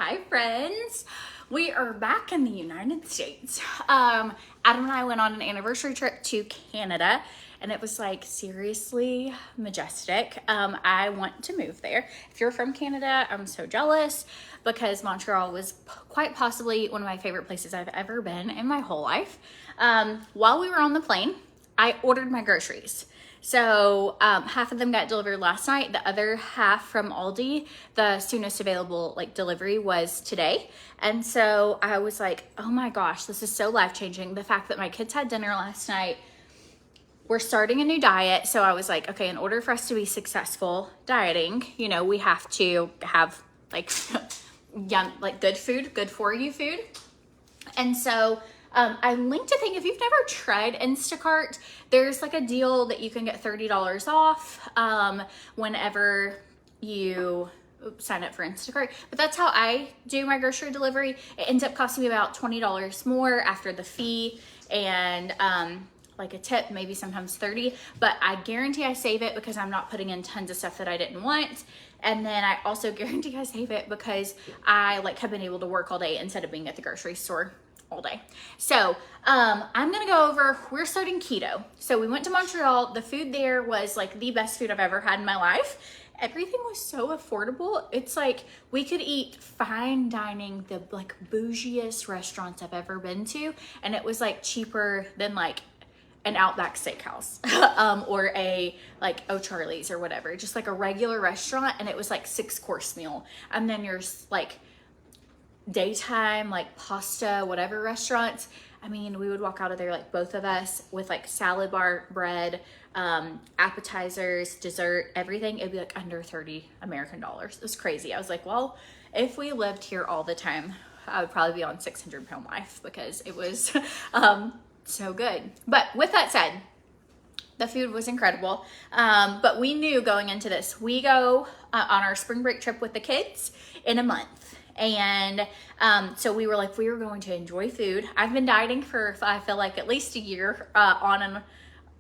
Hi friends, we are back in the United States. Adam and I went on an anniversary trip to Canada and it was like seriously majestic. I want to move there. If you're from Canada, I'm so jealous because Montreal was quite possibly one of my favorite places I've ever been in my whole life. While we were on the plane, I ordered my groceries. So half of them got delivered last night. The other half from Aldi, the soonest available like delivery was today. And so I was like, oh my gosh, this is so life-changing. The fact that my kids had dinner last night, we're starting a new diet. So I was like, okay, in order for us to be successful dieting, you know, we have to have like, like good food, good for you food. And so I linked a thing. If you've never tried Instacart, there's like a deal that you can get $30 off whenever you sign up for Instacart. But that's how I do my grocery delivery. It ends up costing me about $20 more after the fee and like a tip, maybe sometimes 30, but I guarantee I save it because I'm not putting in tons of stuff that I didn't want. And then I also guarantee I save it because I like have been able to work all day instead of being at the grocery store all day. So I'm gonna go over, we're starting keto. So we went to Montreal. The food there was like the best food I've ever had in my life. Everything was so affordable. It's like we could eat fine dining, the like bougiest restaurants I've ever been to. And it was like cheaper than like an Outback Steakhouse or a like O'Charlie's or whatever, just like a regular restaurant. And it was like 6-course meal. And then there's like daytime like pasta whatever restaurants. I mean, we would walk out of there, like both of us, with like salad bar, bread, appetizers, dessert, everything. It'd be like under 30 American dollars. It was crazy. I was like, well, if we lived here all the time, I would probably be on 600-pound life because it was so good. But with that said, the food was incredible. But we knew going into this, we go on our spring break trip with the kids in a month. And so we were like, we were going to enjoy food. I've been dieting for, I feel like, at least a year on an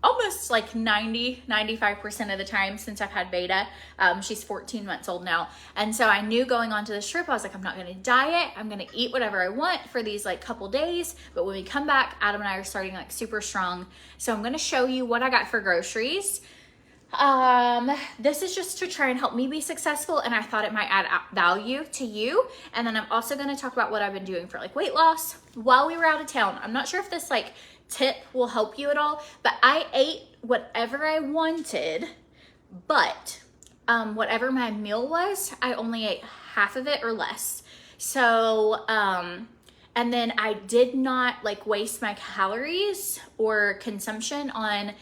almost like 95% of the time since I've had Beta. She's 14 months old now. And so I knew going onto this trip, I was like, I'm not going to diet. I'm going to eat whatever I want for these like couple days. But when we come back, Adam and I are starting like super strong. So I'm going to show you what I got for groceries. This is just to try and help me be successful, and I thought it might add value to you. And then I'm also going to talk about what I've been doing for like weight loss while we were out of town. I'm not sure if this like tip will help you at all, but I ate whatever I wanted, but whatever my meal was, I only ate half of it or less. So and then I did not like waste my calories or consumption on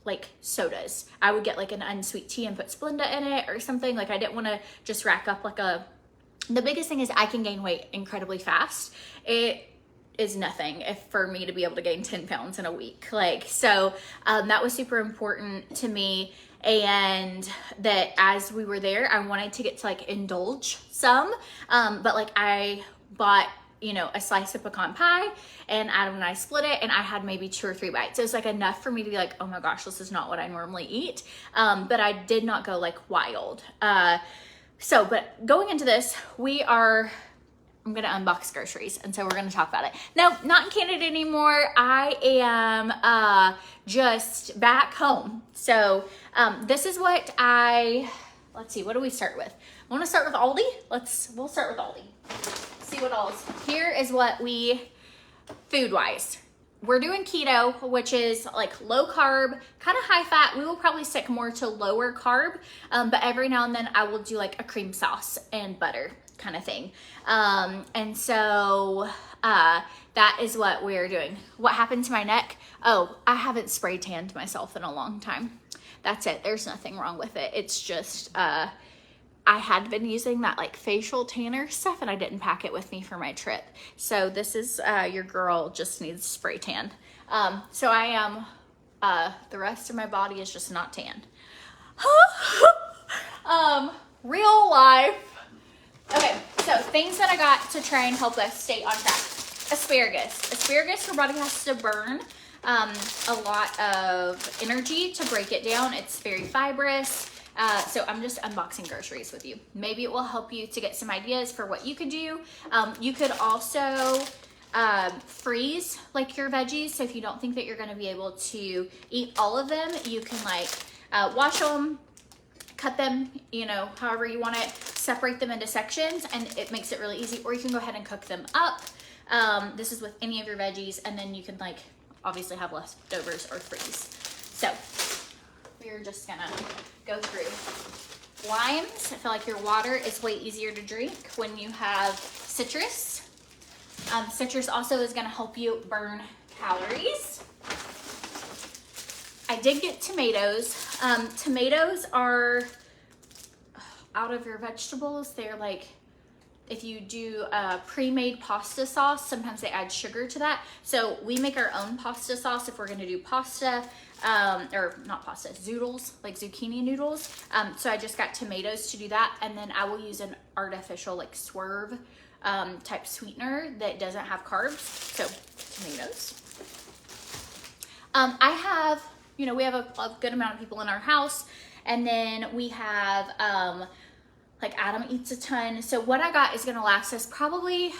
like sodas. I would get like an unsweet tea and put Splenda in it or something. Like I didn't want to just rack up like the biggest thing is I can gain weight incredibly fast. It is nothing if for me to be able to gain 10 pounds in a week. Like, so that was super important to me. And that as we were there, I wanted to get to like indulge some, but like I bought, you know, a slice of pecan pie and Adam and I split it and I had maybe 2 or 3 bites. It was like enough for me to be like, oh my gosh, this is not what I normally eat. But I did not go like wild. But going into this, I'm going to unbox groceries. And so we're going to talk about it. No, not in Canada anymore. I am just back home. So this is what let's see, what do we start with? I want to start with Aldi. We'll start with Aldi. See what all is. Here is what food-wise. We're doing keto, which is like low carb, kind of high fat. We will probably stick more to lower carb, but every now and then I will do like a cream sauce and butter kind of thing. And so that is what we're doing. What happened to my neck? Oh, I haven't spray tanned myself in a long time. That's it. There's nothing wrong with it. It's just, I had been using that like facial tanner stuff and I didn't pack it with me for my trip. So this is, your girl just needs spray tan. So I am, the rest of my body is just not tanned. Real life. Okay, so things that I got to try and help us stay on track. Asparagus, your body has to burn a lot of energy to break it down. It's very fibrous. So I'm just unboxing groceries with you. Maybe it will help you to get some ideas for what you could do. You could also freeze like your veggies. So if you don't think that you're gonna be able to eat all of them, you can like wash them, cut them, you know, however you want it, separate them into sections, and it makes it really easy. Or you can go ahead and cook them up. This is with any of your veggies, and then you can like obviously have leftovers or freeze. So we're just gonna go through limes. I feel like your water is way easier to drink when you have citrus. Citrus also is gonna help you burn calories. I did get tomatoes. Tomatoes are out of your vegetables. They're like, if you do a pre-made pasta sauce, sometimes they add sugar to that. So we make our own pasta sauce if we're gonna do pasta, or not pasta, zoodles, like zucchini noodles. So I just got tomatoes to do that. And then I will use an artificial like swerve type sweetener that doesn't have carbs. So tomatoes. I have, you know, we have a good amount of people in our house. And then we have, like Adam eats a ton. So what I got is gonna last us probably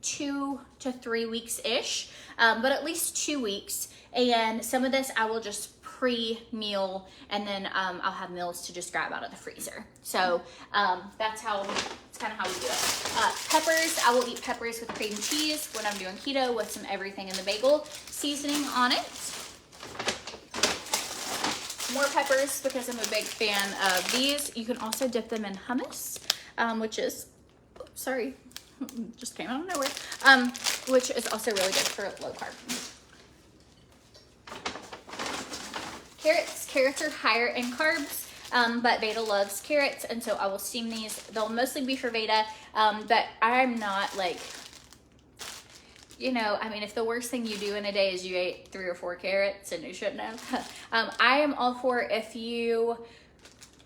2 to 3 weeks-ish, but at least 2 weeks. And some of this I will just pre-meal, and then I'll have meals to just grab out of the freezer. So that's kind of how we do it. Peppers, I will eat peppers with cream cheese when I'm doing keto with some everything in the bagel seasoning on it. More peppers because I'm a big fan of these. You can also dip them in hummus, which is, sorry, just came out of nowhere, which is also really good for low carb. Carrots are higher in carbs, but Veda loves carrots, and so I will steam these. They'll mostly be for Veda, but I'm not like, you know, I mean, if the worst thing you do in a day is you ate 3 or 4 carrots and you shouldn't have, I am all for if you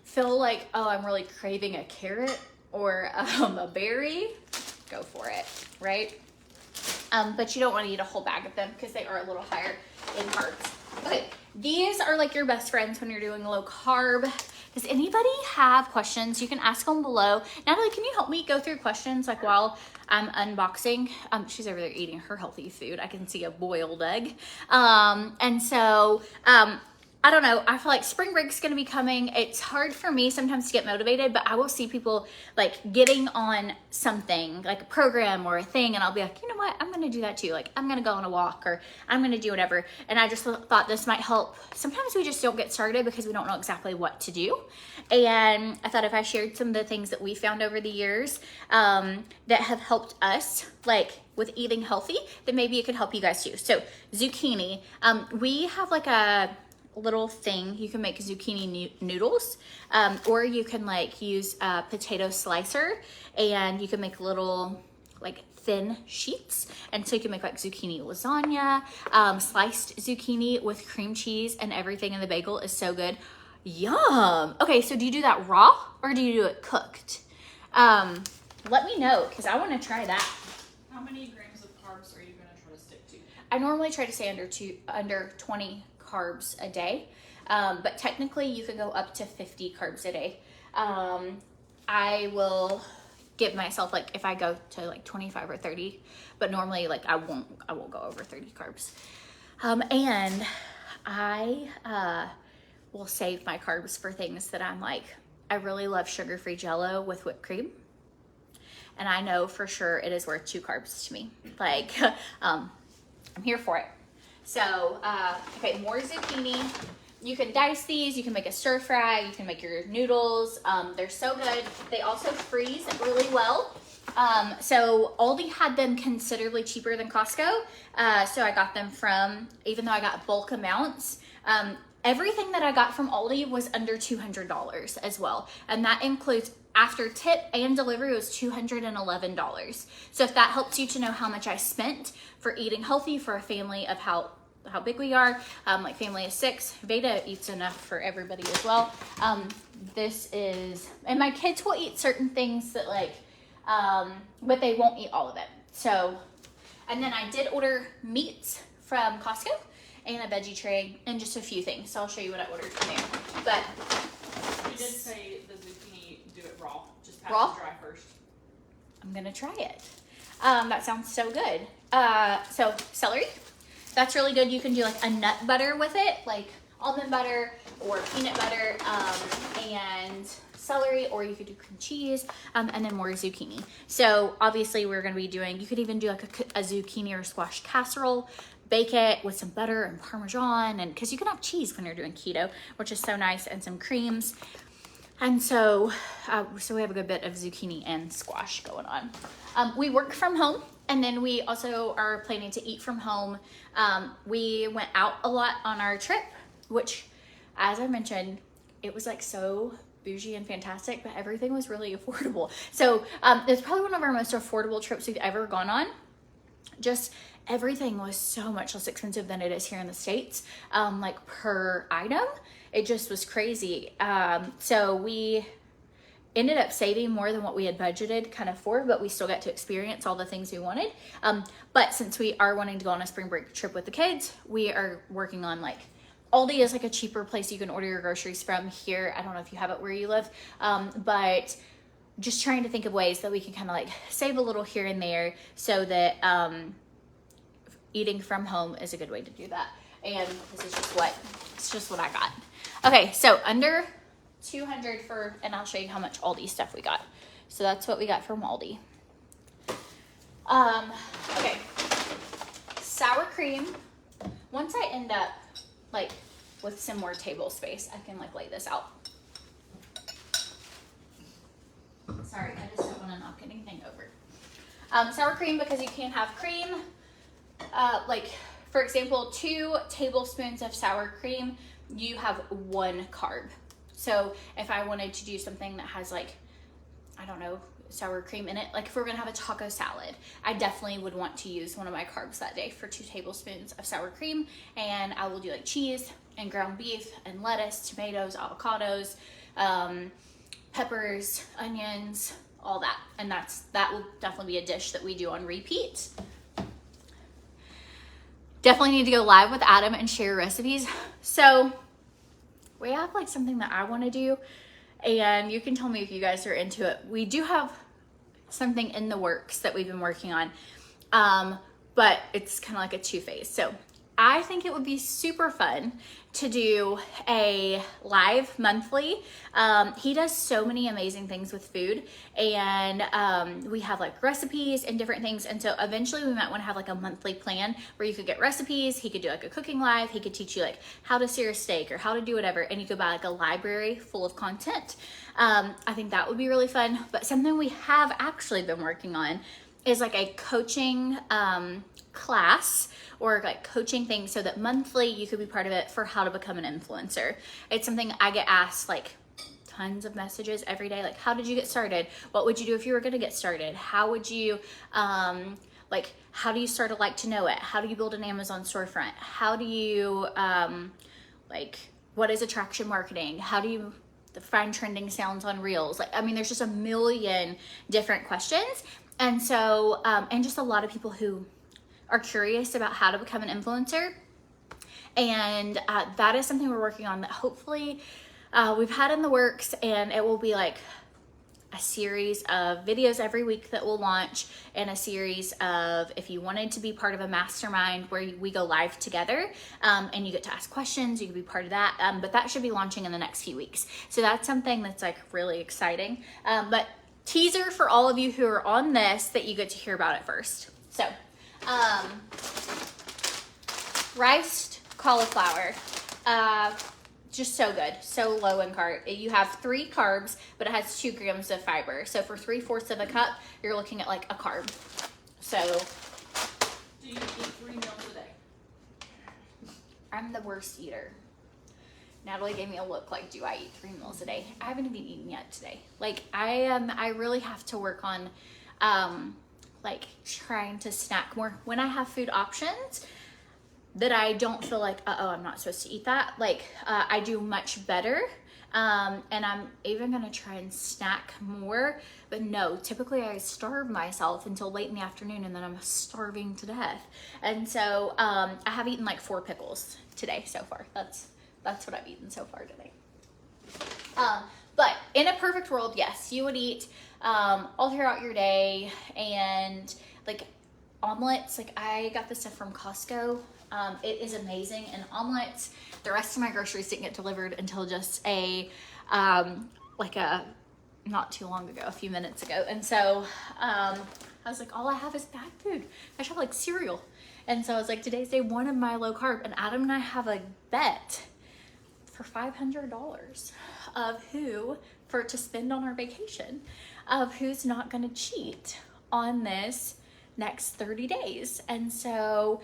feel like, oh, I'm really craving a carrot or a berry, go for it, right? But you don't want to eat a whole bag of them because they are a little higher in carbs. Okay, these are like your best friends when you're doing low carb. Does anybody have questions? You can ask them below. Natalie, can you help me go through questions like while I'm unboxing? She's over there eating her healthy food. I can see a boiled egg. And so, I don't know. I feel like spring break's gonna be coming. It's hard for me sometimes to get motivated, but I will see people like getting on something like a program or a thing, and I'll be like, you know what? I'm gonna do that too. Like I'm gonna go on a walk or I'm gonna do whatever. And I just thought this might help. Sometimes we just don't get started because we don't know exactly what to do. And I thought if I shared some of the things that we found over the years that have helped us, like with eating healthy, then maybe it could help you guys too. So zucchini, we have like a little thing. You can make zucchini noodles, or you can like use a potato slicer, and you can make little like thin sheets, and so you can make like zucchini lasagna. Sliced zucchini with cream cheese and everything in the bagel is so good. Yum. Okay, so do you do that raw or do you do it cooked? Let me know because I want to try that. How many grams of carbs are you going to try to stick to? I normally try to stay under 20 carbs a day, but technically you can go up to 50 carbs a day. I will give myself like if I go to like 25 or 30, but normally like I won't go over 30 carbs. And I will save my carbs for things that I'm like, I really love sugar-free Jell-O with whipped cream. And I know for sure it is worth 2 carbs to me. Like, I'm here for it. So, okay, more zucchini. You can dice these, you can make a stir fry, you can make your noodles. They're so good. They also freeze really well. So Aldi had them considerably cheaper than Costco. So I got them from, even though I got bulk amounts, everything that I got from Aldi was under $200 as well. And that includes after tip and delivery was $211. So if that helps you to know how much I spent for eating healthy for a family of how big we are, like family of 6, Veda eats enough for everybody as well. This is, and my kids will eat certain things that like, but they won't eat all of it. So, and then I did order meats from Costco and a veggie tray and just a few things. So I'll show you what I ordered from there. But She did say the zucchini, do it raw. Just pat Raw? it dry first. I'm gonna try it. That sounds so good. So celery, that's really good. You can do like a nut butter with it, like almond butter or peanut butter, and celery, or you could do cream cheese, and then more zucchini. So obviously we're gonna be doing, you could even do like a zucchini or squash casserole, bake it with some butter and Parmesan, and because you can have cheese when you're doing keto, which is so nice, and some creams. And so, so we have a good bit of zucchini and squash going on. We work from home, and then we also are planning to eat from home. We went out a lot on our trip, which, as I mentioned, it was like so bougie and fantastic, but everything was really affordable. So it's probably one of our most affordable trips we've ever gone on. Just everything was so much less expensive than it is here in the States, like per item. It just was crazy. So we ended up saving more than what we had budgeted kind of for, but we still got to experience all the things we wanted. But since we are wanting to go on a spring break trip with the kids, we are working on like, Aldi is like a cheaper place you can order your groceries from here. I don't know if you have it where you live, but just trying to think of ways that we can kind of like save a little here and there, so that eating from home is a good way to do that. And this is just what I got. Okay, so under 200 for, and I'll show you how much Aldi stuff we got. So that's what we got from Aldi. Okay, sour cream. Once I end up like with some more table space, I can like lay this out. Sorry, I just don't want to knock anything over. Sour cream, because you can have cream, like for example, 2 tablespoons of sour cream, you have 1 carb. So if I wanted to do something that has like, I don't know, sour cream in it, like if we're gonna have a taco salad, I definitely would want to use one of my carbs that day for 2 tablespoons of sour cream. And I will do like cheese and ground beef and lettuce, tomatoes, avocados, peppers, onions, all that. And that will definitely be a dish that we do on repeat. Definitely need to go live with Adam and share recipes. So we have like something that I want to do, and you can tell me if you guys are into it. We do have something in the works that we've been working on, but it's kind of like a 2-phase. So I think it would be super fun to do a live monthly. He does so many amazing things with food, and we have like recipes and different things. And so eventually we might want to have like a monthly plan where you could get recipes. He could do like a cooking live. He could teach you like how to sear a steak or how to do whatever. And you could buy like a library full of content. I think that would be really fun. But something we have actually been working on is like a coaching class, or like coaching things, so that monthly you could be part of it for how to become an influencer. It's something I get asked like tons of messages every day, like how did you get started? What would you do if you were going to get started? How would you like, how do you start a like to know it? How do you build an Amazon storefront? How do you like, what is attraction marketing? How do you find trending sounds on reels? Like, I mean, there's just a million different questions. And so and just a lot of people who are curious about how to become an influencer. And that is something we're working on that hopefully we've had in the works, and it will be like a series of videos every week that we'll launch, and a series of, if you wanted to be part of a mastermind where we go live together, and you get to ask questions, you can be part of that. But that should be launching in the next few weeks. So that's something that's like really exciting. But teaser for all of you who are on this, that you get to hear about it first. So riced cauliflower, just so good, so low in carb. You have 3 carbs, but it has 2 grams of fiber. So for 3/4 of a cup, you're looking at like a carb. So Do you eat 3 meals a day? I'm the worst eater. Natalie gave me a look like, do I eat 3 meals a day? I haven't even eaten yet today. Like I really have to work on like trying to snack more when I have food options that I don't feel like, oh, I'm not supposed to eat that. Like I do much better. And I'm even gonna try and snack more, but no, typically I starve myself until late in the afternoon, and then I'm starving to death. And so I have eaten like 4 pickles today so far. That's what I've eaten so far today. But in a perfect world, yes, you would eat all throughout your day, and like omelets. Like I got this stuff from Costco. It is amazing. And omelets, the rest of my groceries didn't get delivered until just not too long ago, a few minutes ago. And so I was like, all I have is bad food. I should have like cereal. And so I was like, today's day one of my low carb. And Adam and I have a bet for $500 to spend on our vacation, of who's not going to cheat on this next 30 days. And so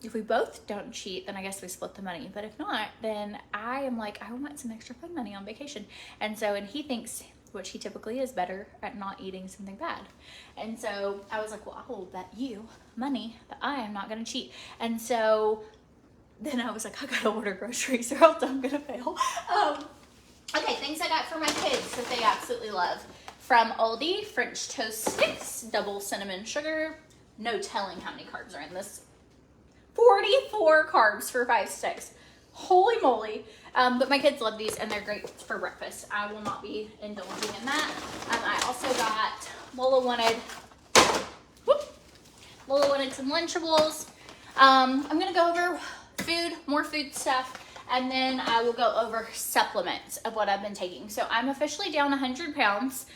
if we both don't cheat, then I guess we split the money. But if not, then I am like, I want some extra fun money on vacation. And so, and he thinks, which he typically is, better at not eating something bad. And so I was like, well, I will bet you money that I am not going to cheat. And so then I was like, I got to order groceries or else I'm going to fail. Okay, things I got for my kids that they absolutely love. From Aldi, French toast sticks, double cinnamon sugar. No telling how many carbs are in this. 44 carbs for 5 sticks. Holy moly. But my kids love these and they're great for breakfast. I will not be indulging in that. I also got, Lola wanted some Lunchables. I'm going to go over more food stuff, and then I will go over supplements of what I've been taking. So I'm officially down 100 pounds.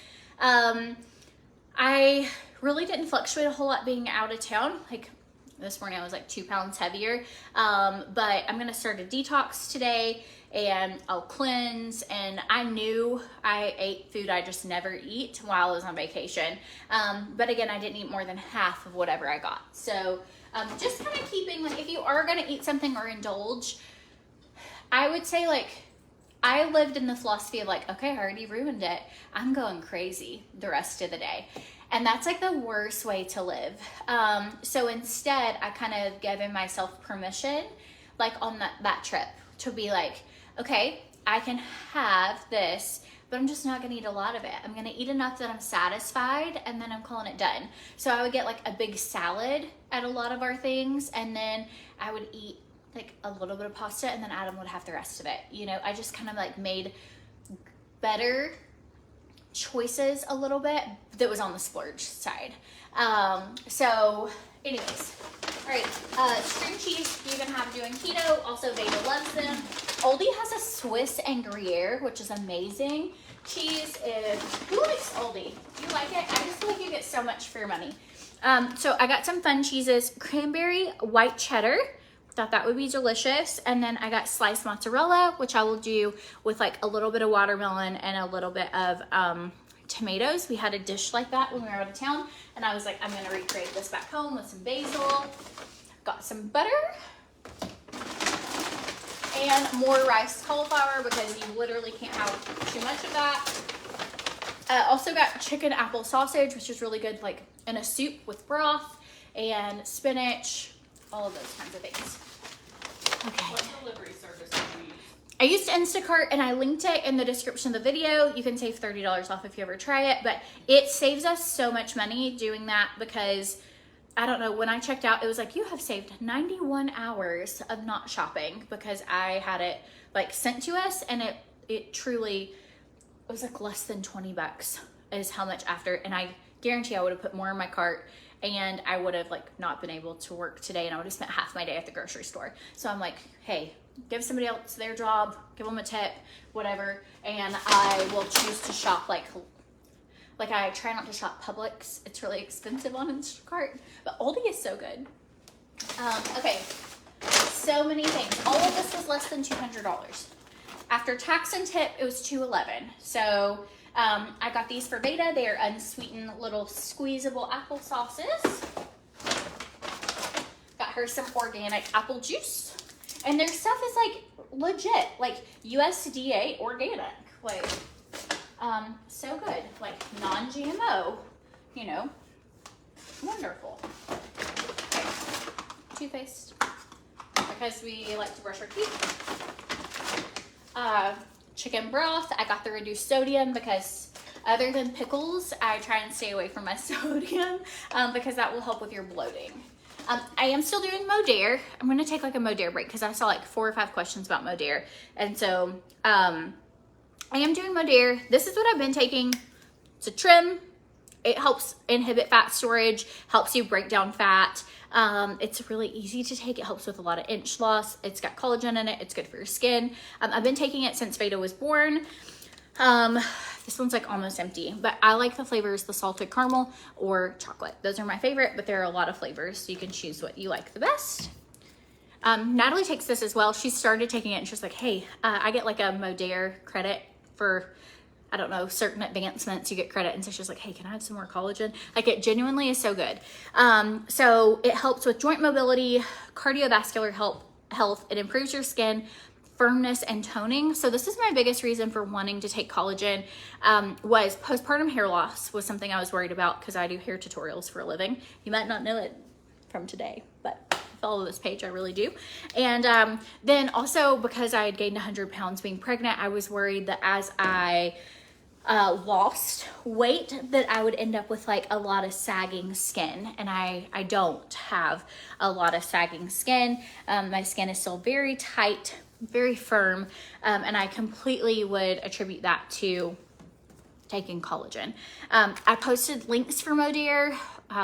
I really didn't fluctuate a whole lot being out of town. Like this morning I was like 2 pounds heavier. But I'm going to start a detox today, and I'll cleanse. And I knew I ate food I just never eat while I was on vacation. But again, I didn't eat more than half of whatever I got. So just kind of keeping, like, if you are going to eat something or indulge, I would say, like, I lived in the philosophy of like, okay, I already ruined it. I'm going crazy the rest of the day. And that's like the worst way to live. So instead, I kind of given myself permission, like on that trip, to be like, okay, I can have this, but I'm just not gonna eat a lot of it. I'm gonna eat enough that I'm satisfied, and then I'm calling it done. So I would get like a big salad at a lot of our things, and then I would eat like a little bit of pasta, and then Adam would have the rest of it. You know, I just kind of like made better choices a little bit that was on the splurge side. So anyways, all right, string cheese you can have doing keto. Also, Veda loves them. Aldi has a Swiss and Gruyere, which is amazing. Cheese is, who likes Aldi? You like it? I just feel like you get so much for your money. So I got some fun cheeses, cranberry, white cheddar. Thought that would be delicious. And then I got sliced mozzarella, which I will do with like a little bit of watermelon and a little bit of tomatoes. We had a dish like that when we were out of town, and I was like, I'm gonna recreate this back home with some basil. Got some butter and more rice cauliflower, because you literally can't have too much of that. Also got chicken apple sausage, which is really good, like in a soup with broth, and spinach, all of those kinds of things. Okay. What delivery service do you use? I used Instacart, and I linked it in the description of the video. You can save $30 off if you ever try it, but it saves us so much money doing that, because I don't know, when I checked out, it was like, you have saved 91 hours of not shopping, because I had it like sent to us, and it truly, it was like less than 20 bucks is how much after, and I guarantee I would have put more in my cart, and I would have like not been able to work today, and I would have spent half my day at the grocery store. So I'm like, hey, give somebody else their job, give them a tip, whatever, and I will choose to shop like I try not to shop Publix. It's really expensive on Instacart, but Aldi is so good. Okay, so many things. All of this was less than $200. After tax and tip, it was $211. So I got these for Veda. They are unsweetened little squeezable apple sauces. Got her some organic apple juice. And their stuff is like legit, like USDA organic. Like, so good. Like non-GMO, you know, wonderful. Okay. Toothpaste, because we like to brush our teeth. Chicken broth. I got the reduced sodium because other than pickles, I try and stay away from my sodium because that will help with your bloating. I am still doing MODERE. I'm going to take like a MODERE break because I saw like 4 or 5 questions about MODERE. And so I am doing MODERE. This is what I've been taking. It's a trim. It helps inhibit fat storage, helps you break down fat. It's really easy to take. It helps with a lot of inch loss. It's got collagen in it. It's good for your skin. I've been taking it since Veda was born. This one's like almost empty, but I like the flavors, the salted caramel or chocolate. Those are my favorite, but there are a lot of flavors, so you can choose what you like the best. Natalie takes this as well. She started taking it and she's like, hey, I get like a MODERE credit for, I don't know, certain advancements, you get credit. And so she's like, hey, can I have some more collagen? Like, it genuinely is so good. So it helps with joint mobility, cardiovascular health. It improves your skin, firmness, and toning. So this is my biggest reason for wanting to take collagen, was postpartum hair loss was something I was worried about because I do hair tutorials for a living. You might not know it from today, but follow this page, I really do. And then also because I had gained 100 pounds being pregnant, I was worried that as I lost weight that I would end up with like a lot of sagging skin, and I don't have a lot of sagging skin. My skin is still very tight, very firm, and I completely would attribute that to taking collagen. I posted links for MODERE.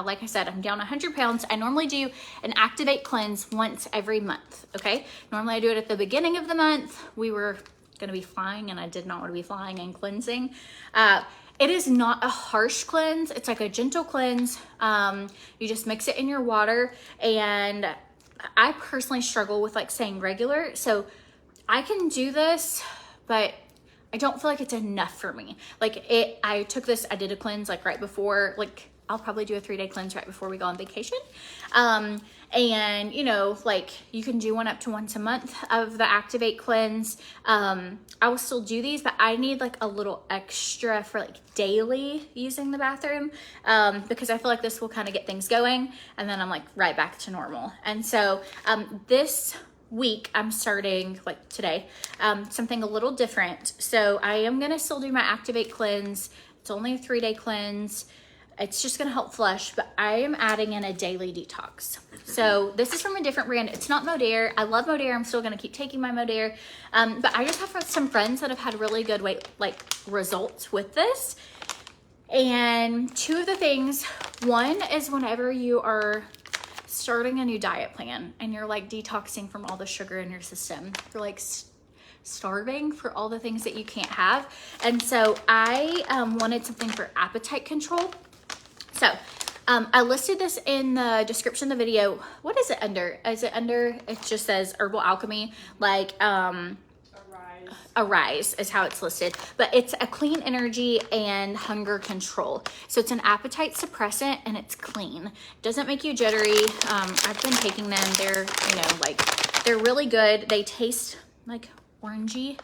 Like I said, I'm down 100 pounds. I normally do an Activate Cleanse once every month, okay? Normally I do it at the beginning of the month. We were gonna be flying and I did not want to be flying and cleansing. It is not a harsh cleanse. It's like a gentle cleanse. You just mix it in your water, and I personally struggle with like saying regular. So I can do this, but I don't feel like it's enough for me. Like I took this, I did a cleanse like right before, like I'll probably do a 3-day cleanse right before we go on vacation. And you know, like you can do one up to once a month of the Activate Cleanse. I will still do these, but I need like a little extra for like daily using the bathroom, because I feel like this will kind of get things going, and then I'm like right back to normal. And so this week I'm starting, like today, something a little different. So I am gonna still do my Activate Cleanse. It's only a 3-day cleanse. It's just gonna help flush, but I am adding in a daily detox. So this is from a different brand. It's not MODERE. I love MODERE. I'm still gonna keep taking my MODERE. But I just have some friends that have had really good results with this. And two of the things, one is whenever you are starting a new diet plan and you're like detoxing from all the sugar in your system, you're like starving for all the things that you can't have. And so I wanted something for appetite control. So I listed this in the description of the video. What is it under? Is it under, it just says Herbal Alchemy, like Arise is how it's listed, but it's a clean energy and hunger control. So it's an appetite suppressant and it's clean. Doesn't make you jittery. I've been taking them. They're, you know, like they're really good. They taste like orangey.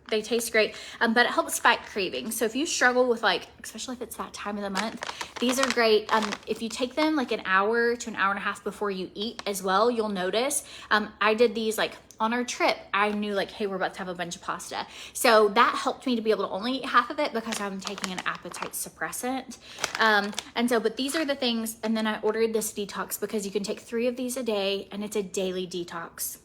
They taste great, but it helps fight cravings. So if you struggle with like, especially if it's that time of the month, these are great. If you take them like an hour to an hour and a half before you eat as well, you'll notice. I did these like on our trip. I knew like, hey, we're about to have a bunch of pasta. So that helped me to be able to only eat half of it because I'm taking an appetite suppressant. And so, but these are the things. And then I ordered this detox because you can take 3 of these a day and it's a daily detox.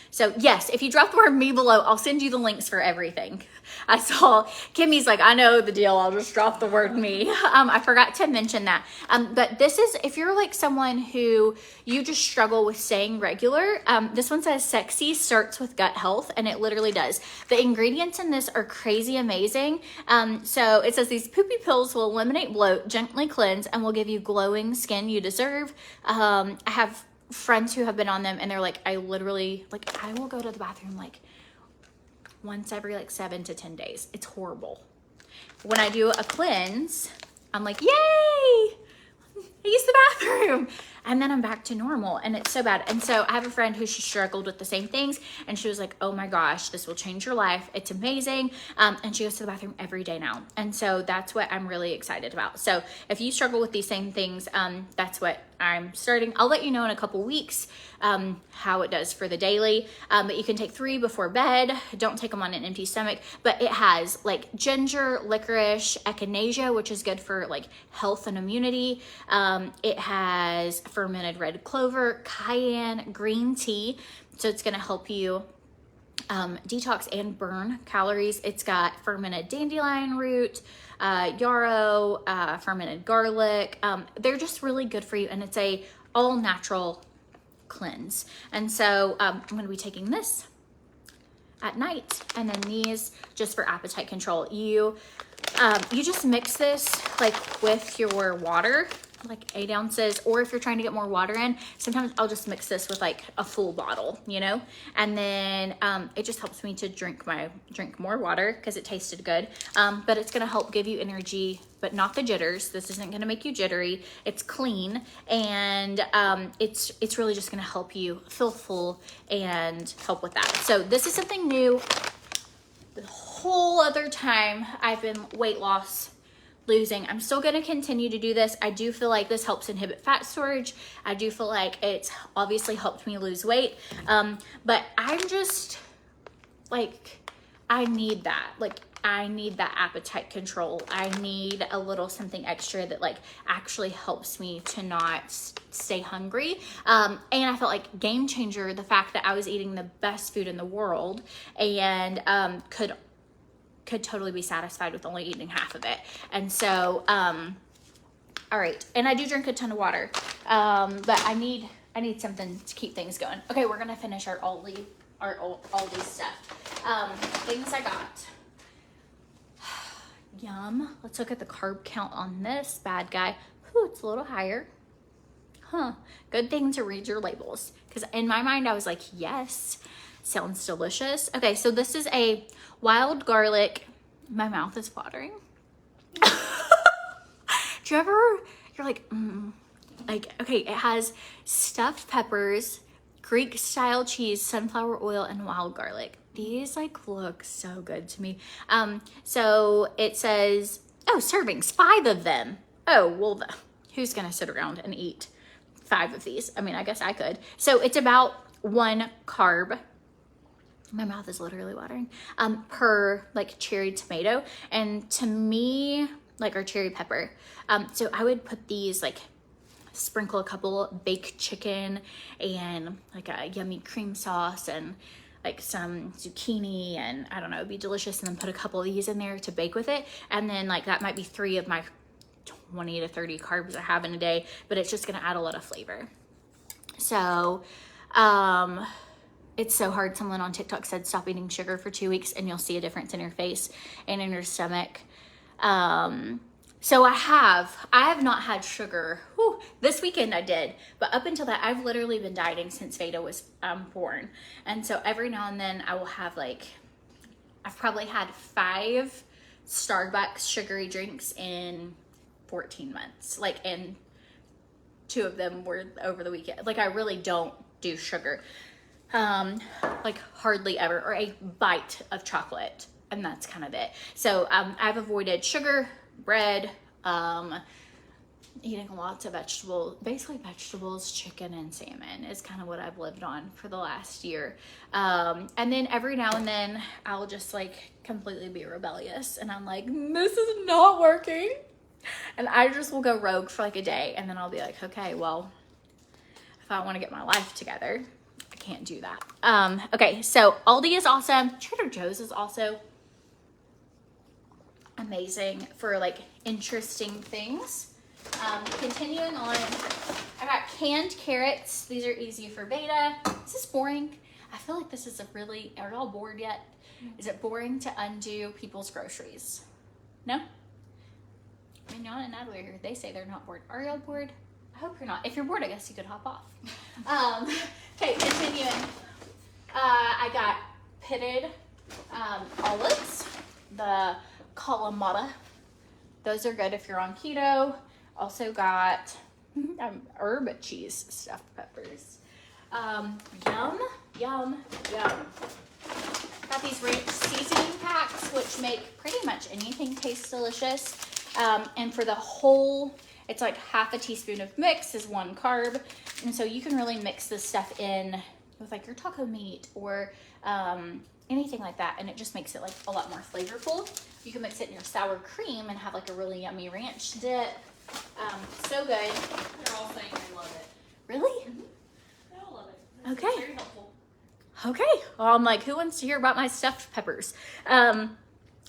So yes, if you drop the word me below, I'll send you the links for everything. I saw Kimmy's like, I know the deal. I'll just drop the word me. I forgot to mention that. But this is, if you're like someone who you just struggle with staying regular, this one says sexy starts with gut health, and it literally does. The ingredients in this are crazy amazing. So it says these poopy pills will eliminate bloat, gently cleanse, and will give you glowing skin you deserve. I have friends who have been on them and they're like, I literally, like, I will go to the bathroom like once every like 7 to 10 days. It's horrible. When I do a cleanse, I'm like, yay, I use the bathroom. And then I'm back to normal, and it's so bad. And so I have a friend who she struggled with the same things, and she was like, oh my gosh, this will change your life. It's amazing. And she goes to the bathroom every day now. And so that's what I'm really excited about. So if you struggle with these same things, that's what I'm starting. I'll let you know in a couple weeks how it does for the daily. But you can take 3 before bed. Don't take them on an empty stomach. But it has like ginger, licorice, echinacea, which is good for like health and immunity. It has fermented red clover, cayenne, green tea. So it's going to help you detox and burn calories. It's got fermented dandelion root, yarrow, fermented garlic. They're just really good for you, and it's a all natural cleanse. And so I'm going to be taking this at night, and then these just for appetite control. You just mix this like with your water, like 8 ounces, or if you're trying to get more water in, sometimes I'll just mix this with like a full bottle, you know, and then it just helps me to drink more water because it tasted good. But it's gonna help give you energy, but not the jitters. This isn't gonna make you jittery. It's clean, and it's really just gonna help you feel full and help with that. So this is something new. The whole other time I've been weight loss losing. I'm still going to continue to do this. I do feel like this helps inhibit fat storage. I do feel like it's obviously helped me lose weight. But I'm just like, I need that. Like, I need that appetite control. I need a little something extra that like actually helps me to not stay hungry. And I felt like game changer, the fact that I was eating the best food in the world and could totally be satisfied with only eating half of it. And so, all right. And I do drink a ton of water, but I need something to keep things going. Okay, we're gonna finish our Aldi stuff. Things I got. Yum. Let's look at the carb count on this bad guy. Whew, it's a little higher. Huh. Good thing to read your labels, because in my mind I was like, yes, sounds delicious. Okay, so this is a wild garlic. My mouth is watering. Do you ever, you're like, like, okay, it has stuffed peppers, Greek style cheese, sunflower oil, and wild garlic. These like look so good to me. So it says, oh, servings, 5 of them. Oh, well, who's gonna sit around and eat 5 of these? I mean, I guess I could. So it's about 1 carb. My mouth is literally watering, per like cherry tomato. And to me, like, or cherry pepper. So I would put these, like, sprinkle a couple baked chicken and like a yummy cream sauce and like some zucchini, and I don't know, it'd be delicious. And then put a couple of these in there to bake with it. And then like that might be 3 of my 20 to 30 carbs I have in a day, but it's just gonna add a lot of flavor. So, it's so hard. Someone on TikTok said stop eating sugar for 2 weeks and you'll see a difference in your face and in your stomach. So I have not had sugar. Whew, this weekend I did, but up until that, I've literally been dieting since Veda was born. And so every now and then I will have like, I've probably had 5 Starbucks sugary drinks in 14 months. Like, and 2 of them were over the weekend. Like, I really don't do sugar. Like hardly ever, or a bite of chocolate, and that's kind of it. So I've avoided sugar, bread, eating lots of vegetables, basically vegetables, chicken, and salmon is kind of what I've lived on for the last year. And then every now and then I'll just like completely be rebellious, and I'm like, this is not working, and I just will go rogue for like a day, and then I'll be like, okay, well, if I want to get my life together, can't do that. Okay, so Aldi is awesome. Trader Joe's is also amazing for like interesting things. Continuing on, I got canned carrots. These are easy for Veda. This is boring. I feel like this is are y'all bored yet? Is it boring to undo people's groceries? No? I mean, Yana and Natalie are here. They say they're not bored. Are y'all bored? I hope you're not. If you're bored, I guess you could hop off. Okay, continuing. I got pitted olives, the Kalamata. Those are good if you're on keto. Also got herb cheese stuffed peppers. Yum, yum, yum. Got these ranch seasoning packs, which make pretty much anything taste delicious. And for the whole, it's like half a teaspoon of mix is 1 carb. And so you can really mix this stuff in with like your taco meat or anything like that. And it just makes it like a lot more flavorful. You can mix it in your sour cream and have like a really yummy ranch dip. So good. They're all saying they love it. Really? Mm-hmm. They all love it. Okay. Very helpful. Okay, well, I'm like, who wants to hear about my stuffed peppers?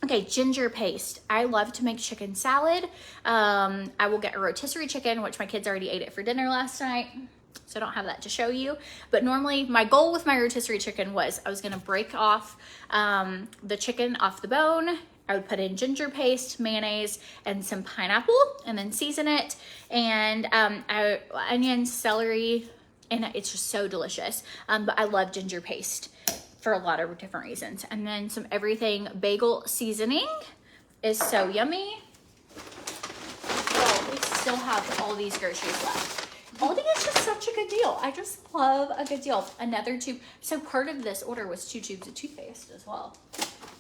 Okay, ginger paste. I love to make chicken salad. I will get a rotisserie chicken, which my kids already ate it for dinner last night, so I don't have that to show you. But normally my goal with my rotisserie chicken was I was gonna break off the chicken off the bone. I would put in ginger paste, mayonnaise, and some pineapple, and then season it, and onions, celery, and it's just so delicious. But I love ginger paste for a lot of different reasons. And then some everything bagel seasoning is so yummy. Oh, we still have all these groceries left. Aldi is just such a good deal. I just love a good deal. Another tube. So part of this order was 2 tubes of toothpaste as well.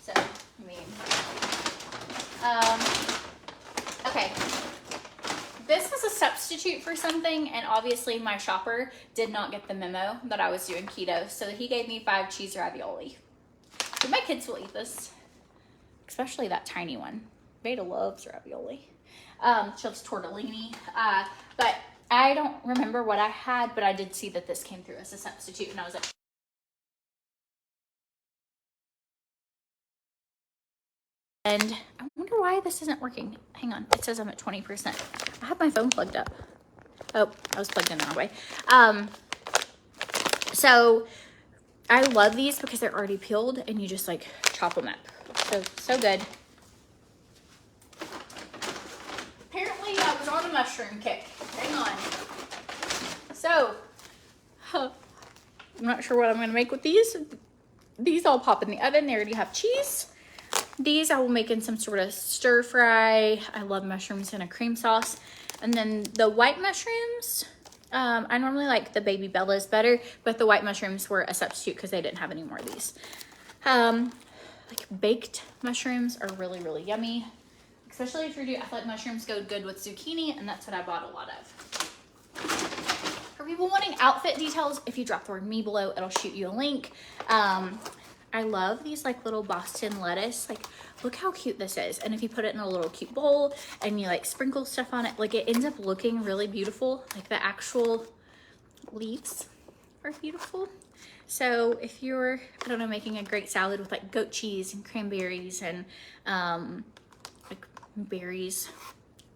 So, I mean, okay. This was a substitute for something, and obviously my shopper did not get the memo that I was doing keto, so he gave me 5 cheese ravioli. But my kids will eat this, especially that tiny one. Beta loves ravioli. She loves tortellini, but I don't remember what I had, but I did see that this came through as a substitute, and I was like, and I wonder why this isn't working. Hang on, it says I'm at 20%. I have my phone plugged up. Oh, I was plugged in the wrong way. So I love these because they're already peeled and you just like chop them up. So good. Apparently I was on a mushroom kick. Hang on. So, I'm not sure what I'm gonna make with these. These all pop in the oven. They already have cheese. These I will make in some sort of stir fry. I love mushrooms in a cream sauce. And then the white mushrooms, I normally like the baby bellas better, but the white mushrooms were a substitute because they didn't have any more of these. Like baked mushrooms are really, really yummy. Especially if you're doing, I feel like mushrooms go good with zucchini, and that's what I bought a lot of. For people wanting outfit details, if you drop the word me below, it'll shoot you a link. I love these like little Boston lettuce. Like, look how cute this is. And if you put it in a little cute bowl and you like sprinkle stuff on it, like it ends up looking really beautiful. Like the actual leaves are beautiful. So if you're, I don't know, making a great salad with like goat cheese and cranberries and like berries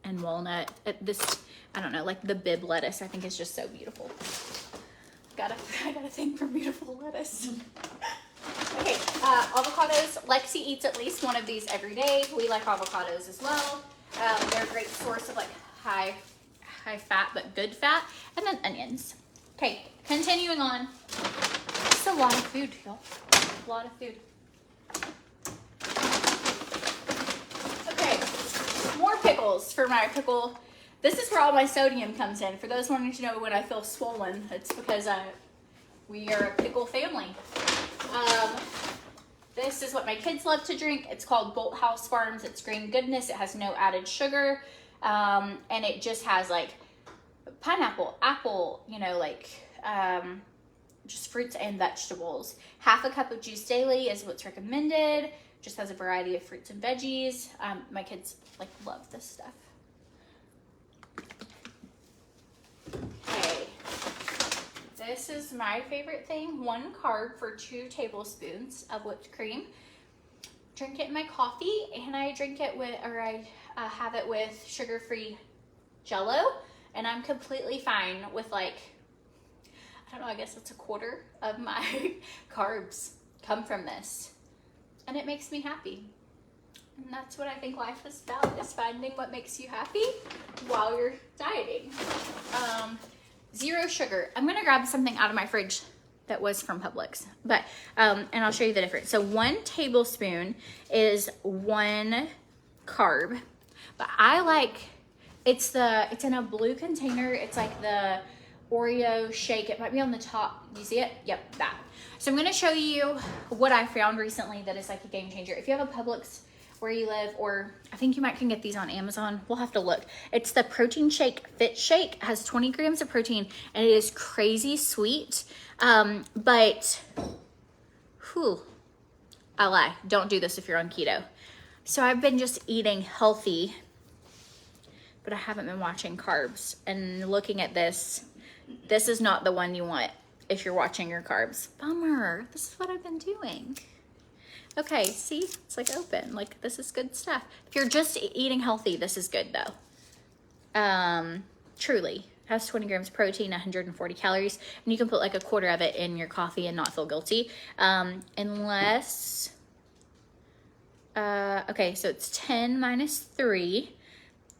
and walnut, I don't know, like the bib lettuce, I think is just so beautiful. I got a thing for beautiful lettuce. Okay, avocados. Lexi eats at least one of these every day. We like avocados as well. They're a great source of like high fat but good fat. And then onions. Okay, continuing on. It's a lot of food, y'all. A lot of food. Okay, more pickles for my pickle. This is where all my sodium comes in. For those wanting to know when I feel swollen, it's because we are a pickle family. This is what my kids love to drink. It's called Bolt House Farms. It's green goodness. It has no added sugar. And it just has like pineapple, apple, you know, like just fruits and vegetables. Half a cup of juice daily is what's recommended. Just has a variety of fruits and veggies. My kids like love this stuff. Okay. This is my favorite thing. 1 carb for 2 tablespoons of whipped cream. Drink it in my coffee, and I drink it with, or I have it with sugar-free Jello, and I'm completely fine with like, I don't know, I guess it's 1/4 of my carbs come from this, and it makes me happy. And that's what I think life is about, is finding what makes you happy while you're dieting. 0 sugar. I'm gonna grab something out of my fridge that was from Publix, but and I'll show you the difference. So 1 tablespoon is 1 carb, but I like, it's in a blue container. It's like the Oreo shake. It might be on the top. You see it? Yep, that. So I'm gonna show you what I found recently that is like a game changer. If you have a Publix where you live, or I think you might can get these on Amazon. We'll have to look. It's the Protein Shake Fit Shake. It has 20 grams of protein, and it is crazy sweet. But, whew, I lie. Don't do this if you're on keto. So I've been just eating healthy, but I haven't been watching carbs. And looking at this, this is not the one you want. if you're watching your carbs. Bummer. This is what I've been doing. Okay, see? It's like open. Like, this is good stuff. If you're just eating healthy, this is good though. Truly. Has 20 grams of protein, 140 calories, and you can put like a quarter of it in your coffee and not feel guilty. Unless, okay, so it's 10 minus 3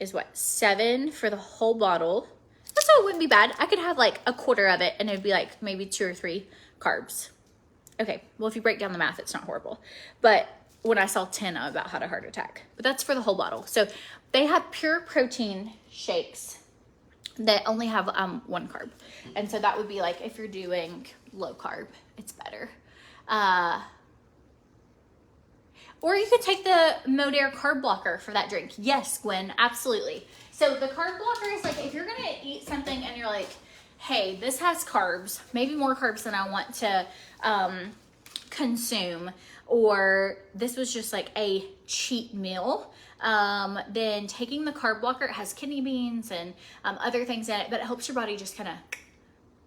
is what? 7 for the whole bottle. So it wouldn't be bad. I could have like a quarter of it and it'd be like maybe 2 or 3 carbs. Okay, well, if you break down the math, it's not horrible. But when I saw 10, I about had a heart attack. But that's for the whole bottle. So they have pure protein shakes that only have 1 carb. And so that would be like if you're doing low carb, it's better. Or you could take the MODERE carb blocker for that drink. Yes, Gwen, absolutely. So the carb blocker is like if you're going to eat something and you're like, hey, this has carbs, maybe more carbs than I want to consume, or this was just like a cheat meal, then taking the carb blocker, it has kidney beans and other things in it, but it helps your body just kind of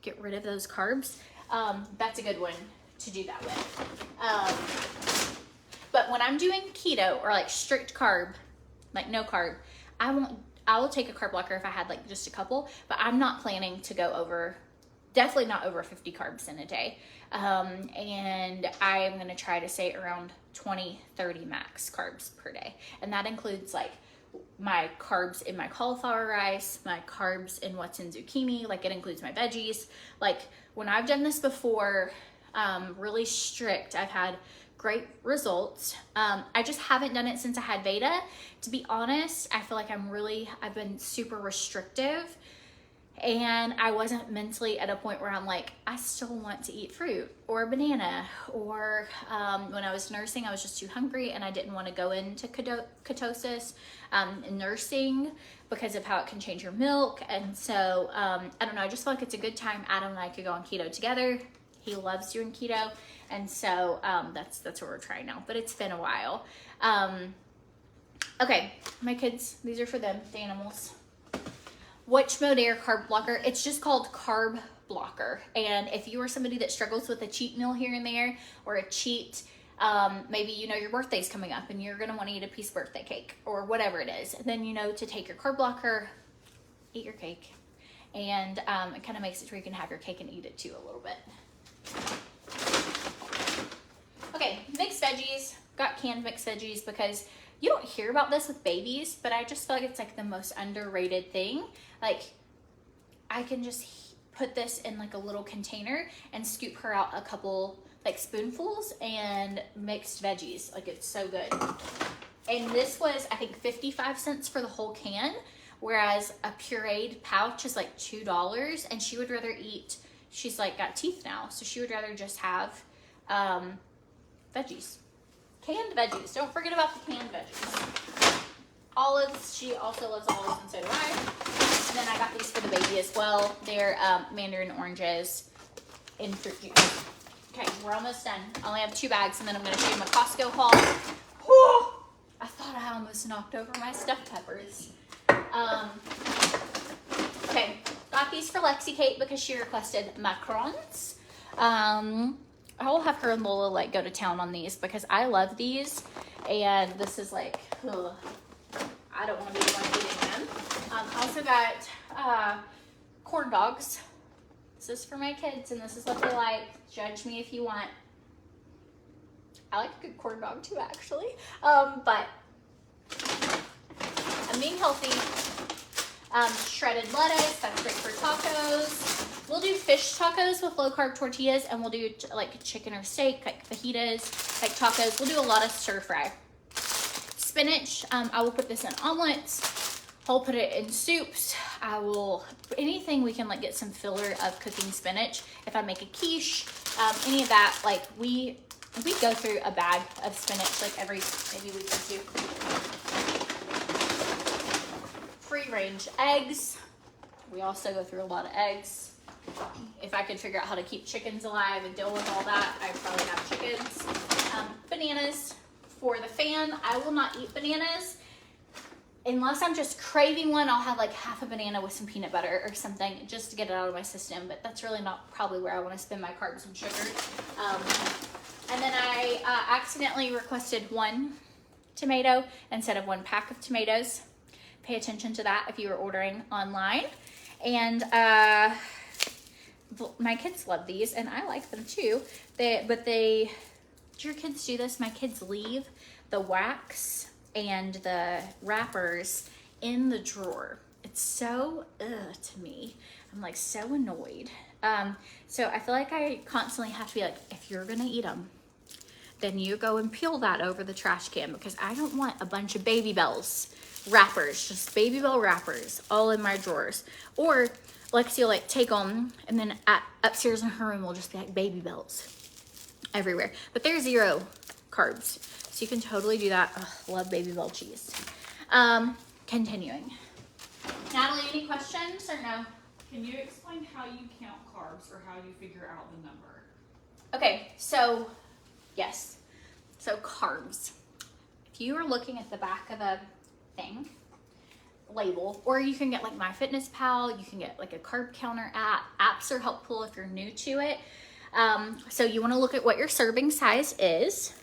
get rid of those carbs. That's a good one to do that with. But when I'm doing keto or like strict carb, like no carb, I will take a carb blocker if I had like just a couple, but I'm not planning to go over, definitely not over 50 carbs in a day. And I'm going to try to stay around 20, 30 max carbs per day. And that includes like my carbs in my cauliflower rice, my carbs in what's in zucchini, like it includes my veggies. Like when I've done this before, really strict, I've had great results. I just haven't done it since I had Veda. To be honest, I feel like I've been super restrictive, and I wasn't mentally at a point where I'm like, I still want to eat fruit or a banana, or when I was nursing, I was just too hungry and I didn't want to go into ketosis in nursing because of how it can change your milk. And so, I don't know, I just feel like it's a good time Adam and I could go on keto together. He loves doing keto. And so that's what we're trying now, but it's been a while. Okay, my kids, these are for them, the animals. Which MODERE carb blocker? It's just called carb blocker. And if you are somebody that struggles with a cheat meal here and there, or a cheat, maybe you know your birthday's coming up and you're gonna want to eat a piece of birthday cake or whatever it is, then you know to take your carb blocker, eat your cake, and it kind of makes it where you can have your cake and eat it too a little bit. Okay, mixed veggies. Got canned mixed veggies because you don't hear about this with babies, but I just feel like it's like the most underrated thing. Like, I can just put this in like a little container and scoop her out a couple like spoonfuls and mixed veggies. Like, it's so good. And this was, I think, 55 cents for the whole can, whereas a pureed pouch is like $2, and she would rather eat, she's like got teeth now, so she would rather just have veggies. Canned veggies. Don't forget about the canned veggies. Olives. She also loves olives, and so do I. And then I got these for the baby as well. They're mandarin oranges in fruit juice. Okay, we're almost done. I only have 2 bags, and then I'm going to show you my Costco haul. Whew! I thought I almost knocked over my stuffed peppers. Okay, got these for Lexi Kate because she requested macarons. I will have her and Lola like go to town on these because I love these, and this is like, ugh, I don't want to be the one eating them. I also got corn dogs. This is for my kids, and this is what they like. Judge me if you want. I like a good corn dog too, actually. But I'm being healthy. Shredded lettuce, that's great for tacos. We'll do fish tacos with low carb tortillas, and we'll do like chicken or steak, like fajitas, like tacos. We'll do a lot of stir fry. Spinach, I will put this in omelets. I'll put it in soups. I will, anything we can like get some filler of cooking spinach. If I make a quiche, any of that, like we go through a bag of spinach like every maybe week or 2. Free range eggs. We also go through a lot of eggs. If I could figure out how to keep chickens alive and deal with all that, I'd probably have chickens. Bananas. For the fan, I will not eat bananas. unless I'm just craving one, I'll have like half a banana with some peanut butter or something just to get it out of my system. But that's really not probably where I want to spend my carbs and sugar. And then I accidentally requested 1 tomato instead of 1 pack of tomatoes. Pay attention to that if you are ordering online. And my kids love these, and I like them too. Do your kids do this? My kids leave the wax and the wrappers in the drawer. It's so to me. I'm like so annoyed. So I feel like I constantly have to be like, if you're gonna eat them, then you go and peel that over the trash can, because I don't want a bunch of Baby Bells wrappers, just Baby Bell wrappers all in my drawers. Or Lexi will like take them, and then upstairs in her room will just be like Baby Bells everywhere. But they're 0 carbs, so you can totally do that. Ugh, love Baby Bell cheese. Continuing. Natalie, any questions or no? Can you explain how you count carbs or how you figure out the number? Okay, so yes. So carbs. If you are looking at the back of a thing, label, or you can get like MyFitnessPal, you can get like a carb counter app. Apps are helpful if you're new to it. So you want to look at what your serving size is.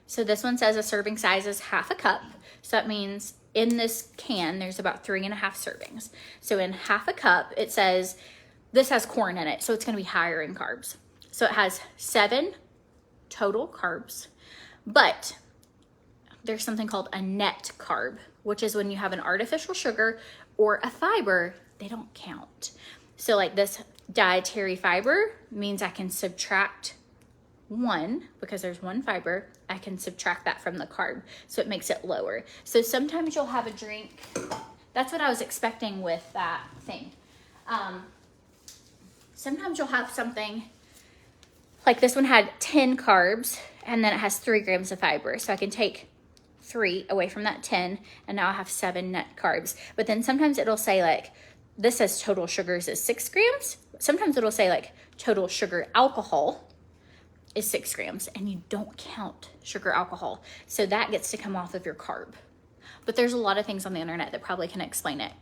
So this one says a serving size is half a cup. So that means in this can, there's about 3.5 servings. So in half a cup, it says, this has corn in it, so it's going to be higher in carbs. So it has 7 total carbs, but there's something called a net carb, which is when you have an artificial sugar or a fiber, they don't count. So like this dietary fiber means I can subtract 1, because there's 1 fiber, I can subtract that from the carb. So it makes it lower. So sometimes you'll have a drink. That's what I was expecting with that thing. Sometimes you'll have something like this one had 10 carbs, and then it has 3 grams of fiber. So I can take 3 away from that 10, and now I have 7 net carbs. But then sometimes it'll say like, this says total sugars is 6 grams. Sometimes it'll say like total sugar alcohol is 6 grams, and you don't count sugar alcohol. So that gets to come off of your carb. But there's a lot of things on the internet that probably can explain it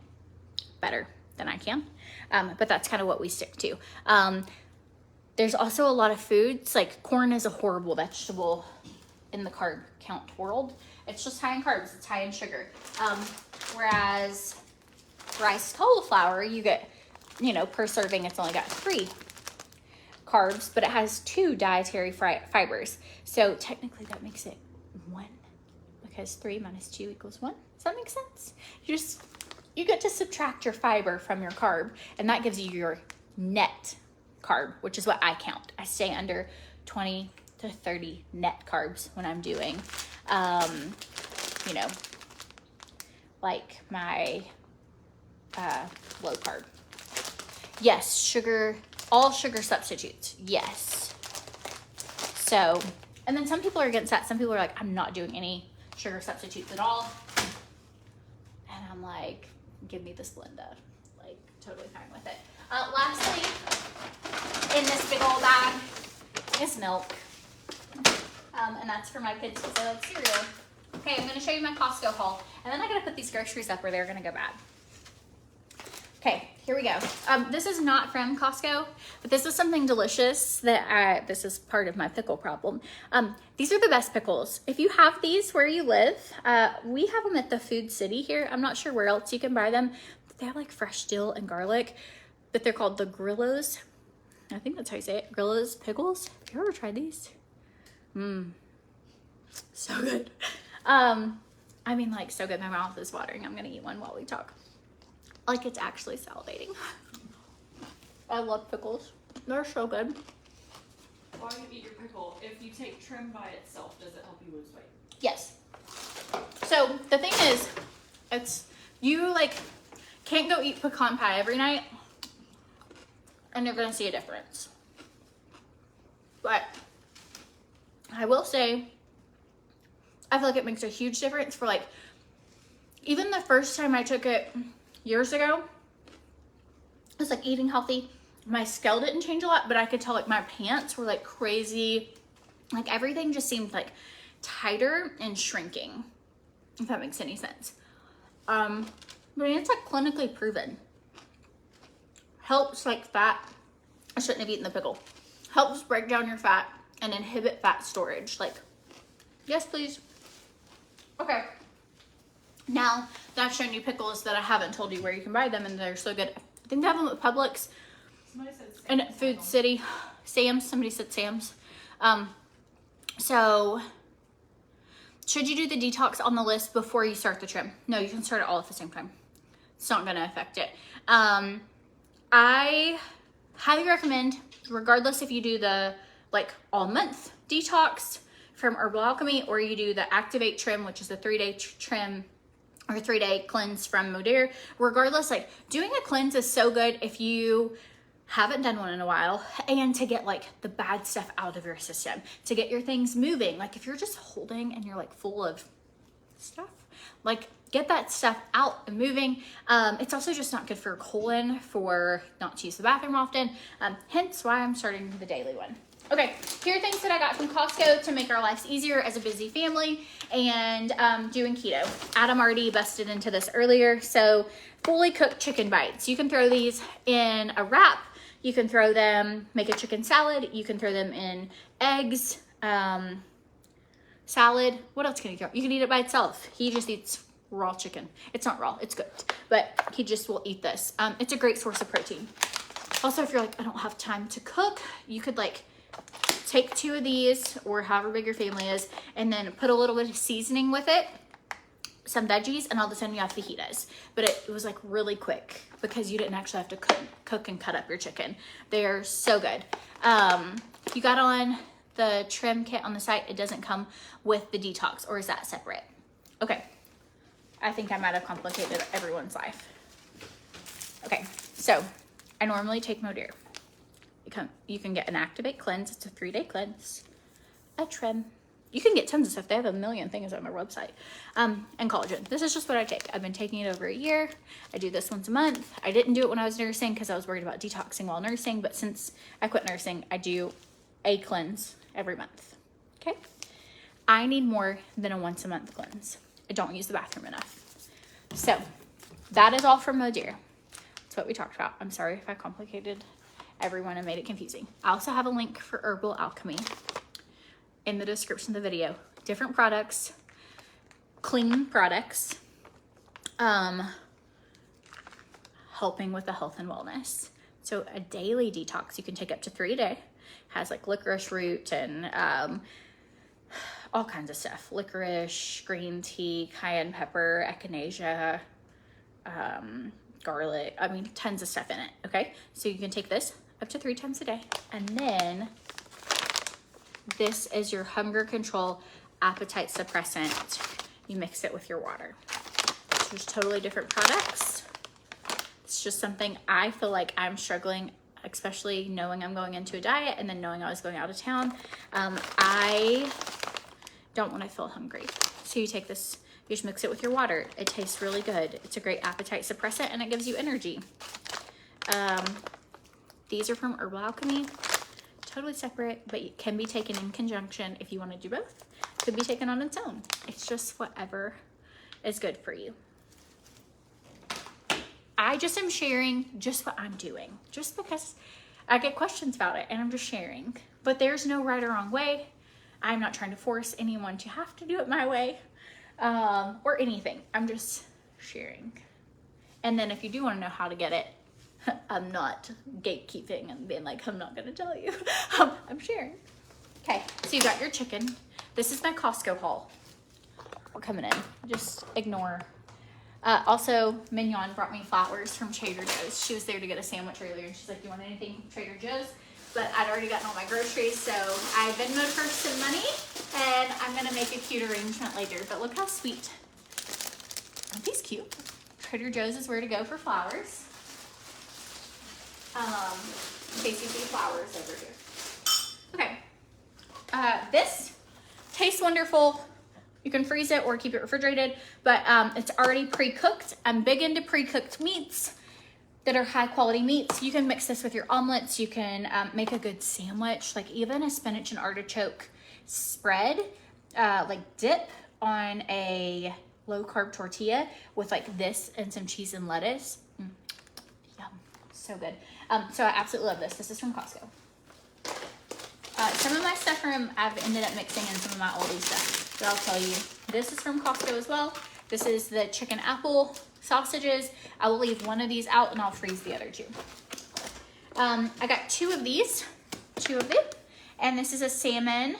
better than I can. But that's kind of what we stick to. There's also a lot of foods, like corn is a horrible vegetable in the carb count world. It's just high in carbs, it's high in sugar. Whereas rice cauliflower, you get, per serving, it's only got 3 carbs, but it has 2 dietary fibers. So technically that makes it 1, because 3 minus 2 equals 1. Does that make sense? You get to subtract your fiber from your carb, and that gives you your net carb, which is what I count. I stay under 20 to 30 net carbs when I'm doing, like my low carb. Yes, sugar, all sugar substitutes, yes. So, and then some people are against that. Some people are like, I'm not doing any sugar substitutes at all. And I'm like, give me the Splenda. Like, totally fine with it. Lastly, in this big old bag is milk. And that's for my kids because they love cereal. Okay, I'm gonna show you my Costco haul. And then I gotta put these groceries up or they're gonna go bad. Okay, here we go. This is not from Costco, but this is something delicious that this is part of my pickle problem. These are the best pickles. If you have these where you live, we have them at the Food City here. I'm not sure where else you can buy them. But they have like fresh dill and garlic, but they're called the Grillo's. I think that's how you say it. Grillo's pickles. Have you ever tried these? So good. I mean, like, so good. My mouth is watering. I'm gonna eat one while we talk. Like, it's actually salivating. I love pickles. They're so good. While you eat your pickle, if you take trim by itself, does it help you lose weight? Yes. So the thing is, you like can't go eat pecan pie every night and you're gonna see a difference. But I will say, I feel like it makes a huge difference for like, even the first time I took it years ago, I was like eating healthy. My scale didn't change a lot, but I could tell like my pants were like crazy. Like everything just seemed like tighter and shrinking, if that makes any sense. I mean, it's like clinically proven. Helps like fat. I shouldn't have eaten the pickle. Helps break down your fat and inhibit fat storage. Like, yes, please. Okay. Now that I've shown you pickles that I haven't told you where you can buy them, and they're so good. I think they have them at Publix and at Food City. Sam's. Somebody said Sam's. So should you do the detox on the list before you start the trim? No, you can start it all at the same time. It's not going to affect it. I highly recommend, regardless if you do the like all month detox from Herbal Alchemy, or you do the Activate Trim, which is the 3-day trim or 3-day cleanse from MODERE. Regardless, like doing a cleanse is so good if you haven't done one in a while, and to get like the bad stuff out of your system, to get your things moving. Like if you're just holding and you're like full of stuff, like get that stuff out and moving. It's also just not good for your colon for not to use the bathroom often. Hence why I'm starting the daily one. Okay, here are things that I got from Costco to make our lives easier as a busy family and doing keto. Adam already busted into this earlier. So fully cooked chicken bites. You can throw these in a wrap. You can throw them, make a chicken salad. You can throw them in eggs, salad. What else can you throw? You can eat it by itself. He just eats raw chicken. It's not raw, it's cooked, but he just will eat this. It's a great source of protein. Also, if you're like, I don't have time to cook, you could like take 2 of these or however big your family is, and then put a little bit of seasoning with it, some veggies, and all of a sudden you have fajitas. But it was like really quick because you didn't actually have to cook and cut up your chicken. They're so good. You got on the trim kit on the site. It doesn't come with the detox, or is that separate? Okay. I think I might have complicated everyone's life. Okay, so I normally take MODERE. You can get an Activate cleanse. It's a 3-day cleanse. A trim. You can get tons of stuff. They have a million things on their website. And collagen. This is just what I take. I've been taking it over a year. I do this once a month. I didn't do it when I was nursing because I was worried about detoxing while nursing. But since I quit nursing, I do a cleanse every month. Okay? I need more than a once a month cleanse. I don't use the bathroom enough. So that is all from MODERE. That's what we talked about. I'm sorry if I complicated everyone and made it confusing. I also have a link for Herbal Alchemy in the description of the video. Different products, clean products, helping with the health and wellness. So a daily detox you can take up to 3 a day. Has like licorice root and all kinds of stuff. Licorice, green tea, cayenne pepper, echinacea, garlic. I mean, tons of stuff in it, okay? So you can take this up to 3 times a day. And then this is your hunger control appetite suppressant. You mix it with your water. So there's totally different products. It's just something I feel like I'm struggling, especially knowing I'm going into a diet and then knowing I was going out of town. I don't want to feel hungry. So you take this, you just mix it with your water. It tastes really good. It's a great appetite suppressant and it gives you energy. These are from Herbal Alchemy. Totally separate, but it can be taken in conjunction if you want to do both. It could be taken on its own. It's just whatever is good for you. I just am sharing just what I'm doing, just because I get questions about it and I'm just sharing. But there's no right or wrong way. I'm not trying to force anyone to have to do it my way or anything. I'm just sharing. And then if you do want to know how to get it, I'm not gatekeeping and being like, I'm not going to tell you. I'm sharing. Okay, so you got your chicken. This is my Costco haul. We're coming in. Just ignore. Also, Mignon brought me flowers from Trader Joe's. She was there to get a sandwich earlier, and she's like, you want anything from Trader Joe's? But I'd already gotten all my groceries, so I Venmo'd her some money, and I'm going to make a cute arrangement later. But look how sweet. Aren't these cute? Trader Joe's is where to go for flowers. In case you see flowers over here. Okay. This tastes wonderful. You can freeze it or keep it refrigerated, but it's already pre-cooked. I'm big into pre-cooked meats that are high quality meats. You can mix this with your omelets. You can make a good sandwich, like even a spinach and artichoke spread, like dip on a low carb tortilla with like this and some cheese and lettuce. Yum, so good. So I absolutely love this. This is from Costco. Some of my stuff I've ended up mixing in some of my Aldi stuff, but I'll tell you, this is from Costco as well. This is the chicken apple sausages. I will leave one of these out and I'll freeze the other two. I got two of them, and this is a salmon.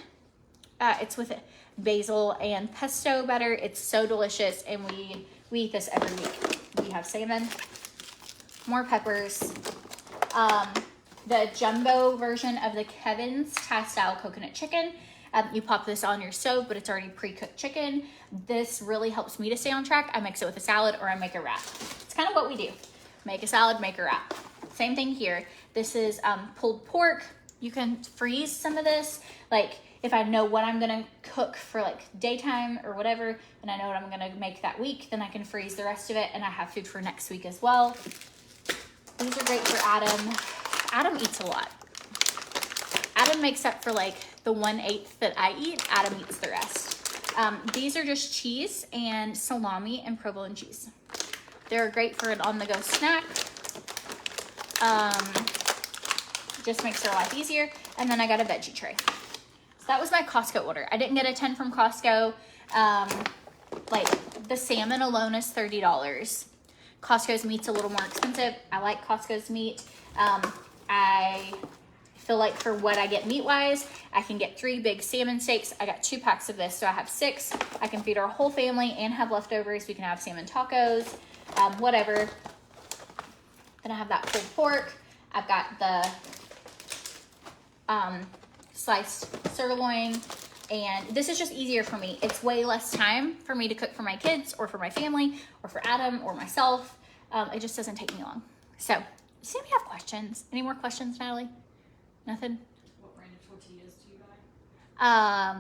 It's with basil and pesto butter. It's so delicious, and we eat this every week. We have salmon, more peppers, the jumbo version of the Kevin's Thai style coconut chicken. You pop this on your stove, but it's already pre-cooked chicken. This really helps me to stay on track. I mix it with a salad or I make a wrap. It's kind of what we do. Make a salad, make a wrap. Same thing here. This is pulled pork. You can freeze some of this. Like if I know what I'm gonna cook for like daytime or whatever, and I know what I'm gonna make that week, then I can freeze the rest of it and I have food for next week as well. These are great for Adam. Adam eats a lot. Adam makes up for like the 1/8 that I eat. Adam eats the rest. These are just cheese and salami and provolone cheese. They're great for an on-the-go snack. Just makes their life easier. And then I got a veggie tray. So that was my Costco order. I didn't get a 10 from Costco. Like the salmon alone is $30. Costco's meat's a little more expensive. I like Costco's meat. I feel like for what I get meat-wise, I can get 3 big salmon steaks. I got 2 packs of this, so I have 6. I can feed our whole family and have leftovers. We can have salmon tacos, whatever. Then I have that pulled pork. I've got the sliced sirloin, and this is just easier for me. It's way less time for me to cook for my kids or for my family or for Adam or myself. It just doesn't take me long. So, does anybody have questions? Any more questions, Natalie? Nothing? What brand of tortillas do you buy?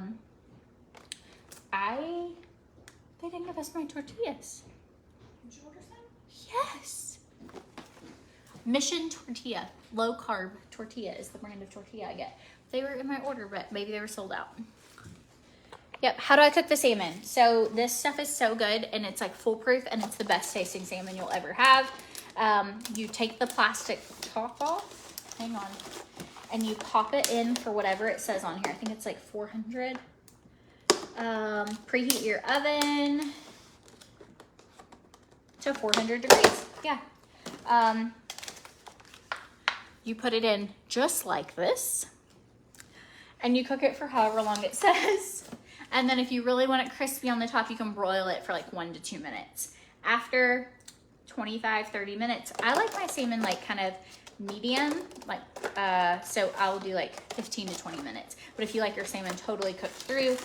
They didn't give us my tortillas. Did you order some? Yes. Mission Tortilla, low carb tortilla is the brand of tortilla I get. They were in my order, but maybe they were sold out. Yep, how do I cook the salmon? So this stuff is so good, and it's like foolproof, and it's the best tasting salmon you'll ever have. You take the plastic top off, hang on, and you pop it in for whatever it says on here. I think it's like 400. Preheat your oven to 400 degrees, yeah. You put it in just like this, and you cook it for however long it says. And then if you really want it crispy on the top, you can broil it for like 1 to 2 minutes. After 25, 30 minutes, I like my salmon like kind of medium, like, so I'll do like 15 to 20 minutes. But if you like your salmon totally cooked through, you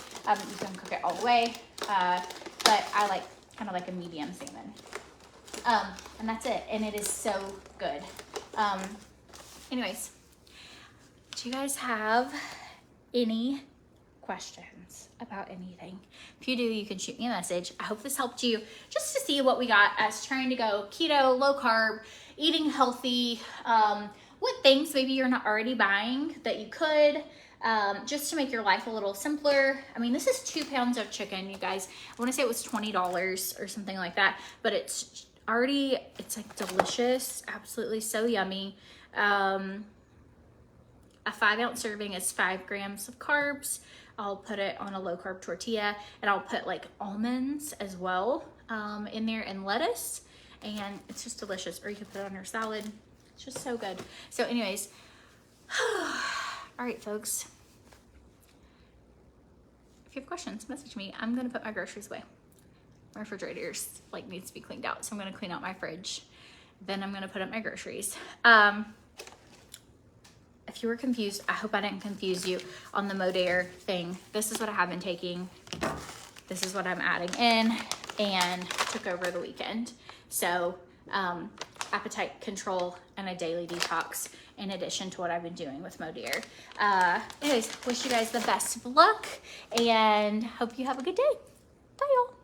can cook it all the way. But I like kind of like a medium salmon. And that's it, and it is so good. Anyways, do you guys have any questions about anything? If you do, you can shoot me a message. I hope this helped you just to see what we got as trying to go keto, low carb, eating healthy, what things maybe you're not already buying that you could, just to make your life a little simpler. I mean, this is 2 pounds of chicken, you guys. I want to say it was $20 or something like that, but it's already, it's like delicious, absolutely so yummy. A 5-ounce serving is 5 grams of carbs. I'll put it on a low carb tortilla, and I'll put like almonds as well in there, and lettuce, and it's just delicious. Or you can put it on your salad. It's just so good. So anyways, all right, folks. If you have questions, message me. I'm gonna put my groceries away. My refrigerator's like needs to be cleaned out, so I'm gonna clean out my fridge. Then I'm gonna put up my groceries. If you were confused, I hope I didn't confuse you on the MODERE thing. This is what I have been taking. This is what I'm adding in, and took over the weekend. So appetite control and a daily detox in addition to what I've been doing with MODERE. Anyways, wish you guys the best of luck, and hope you have a good day. Bye, y'all.